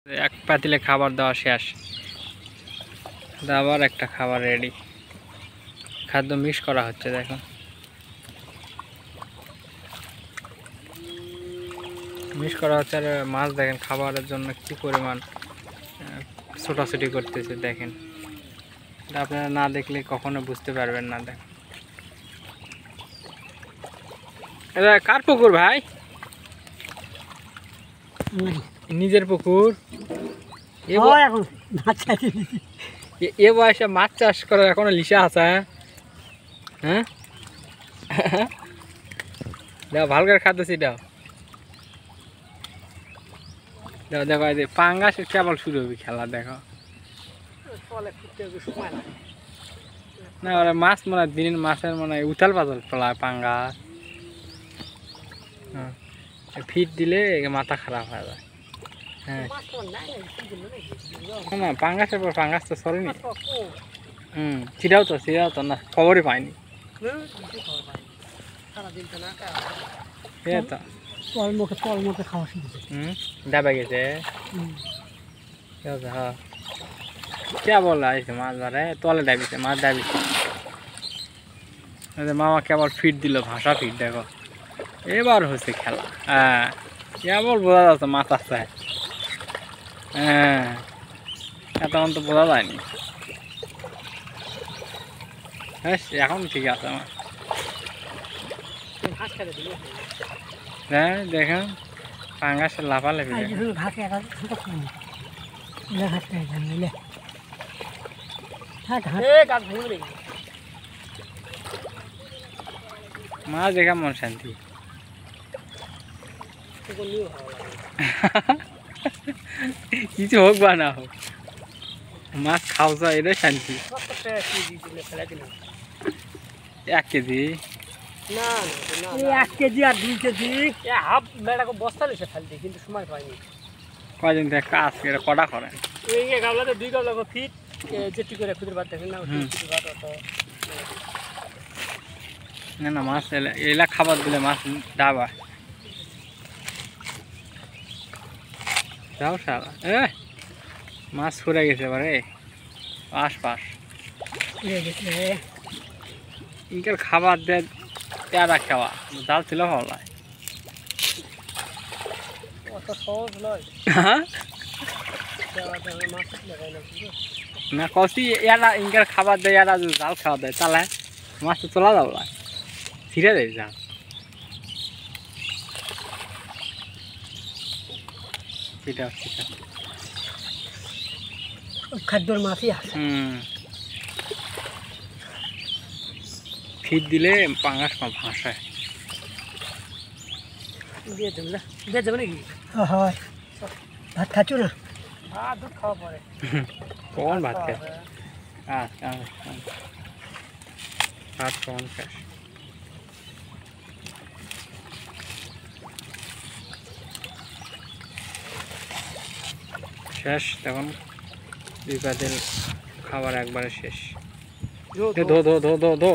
এক পাতিলে খাবার দেওয়া শেষ, আবার একটা খাবার রেডি। খাদ্য মিক্স করা হচ্ছে, দেখো মিক্স করা হচ্ছে। আর মাছ দেখেন খাবারের জন্য কি পরিমাণ ছোটাছুটি করতেছে, দেখেন আপনারা না দেখলে কখনো বুঝতে পারবেন না। দেখেন এটা কার পুকুর ভাই? নিজের পুকুর। এ বয়সে মাছ চাষ করার এখনো লিসা আছে? হ্যাঁ দাও ভালো করে খাদ্যছি, দাও দাও দেখো এই যে পাঙ্গাসের কেবল শুরু হবে খেলা। দেখো না ওরা মাছ মনে হয় দিনের মাছের মনে হয় উথাল পাতাল ফেলায় পাঙ্গাস। হ্যাঁ ফিট দিলে মাথা খারাপ হয়ে যায়। হ্যাঁ না পাঙ্গাসের পর পাঙ্গাস তো চলেনি। ছিটাও তো না, খবরই পাইনি। ডাবা গেছে কে বল আসছে মাছ ধরে তলে ডাবিছে, মাছ ডাবিছে। মামা কেবল ফিট দিল, ভাষা ফিট। দেখো এবার হচ্ছে খেলা। হ্যাঁ কেবল বোঝা যাচ্ছে মাছ আছে। হ্যাঁ এতক্ষণ তো বোঝা যায়নি। হ্যাঁ এখন ঠিক আছে আমার। হ্যাঁ দেখেন পাঙ্গাসের লাফালাফি। মাছ দেখা মন শান্তি। কিছু হোক বা না হোক মাছ খাওয়া এটাই শান্তি। 1 কেজি এক কেজি আর 2 কেজি হাফ বেড়াকে বস্তা লিখে ফেলতে, কিন্তু সময় পাইনি। কয়দিন থেকে কাজ এটা কটা করেন? এই গাবলাতে 2 গাবলা ফিট যেটি করে খুদের বাদ দেখেন না। না মাছ এলা খাবার দিলে মাছ ডাবা যাও সারা। মাছ সরে গেছে এবারে আশপাশ। ইনকার খাবার দেয় পেয়ারা খাওয়া জাল ছিল ভালো। না কষি এরা ইনকার খাবার দেয়, এরা জাল খাওয়া দেয় তাহলে মাছ তো তোলা যাবো না, ছিঁড়ে দেয় জাল। খাদ্যর মাছই আছে। ফিট দিলে পাঙ্গাস ভাসায়। দিয়ে যাবে নাকি? হয় ভাত খাচ্ছ না? ভাত দুধ খাওয়া পরে কখন ভাত খায়? ভাত কখন খাস? শেষ তখন 2 পাতিল খাবার একবারে শেষ। ধো ধো ধো ধো ধো।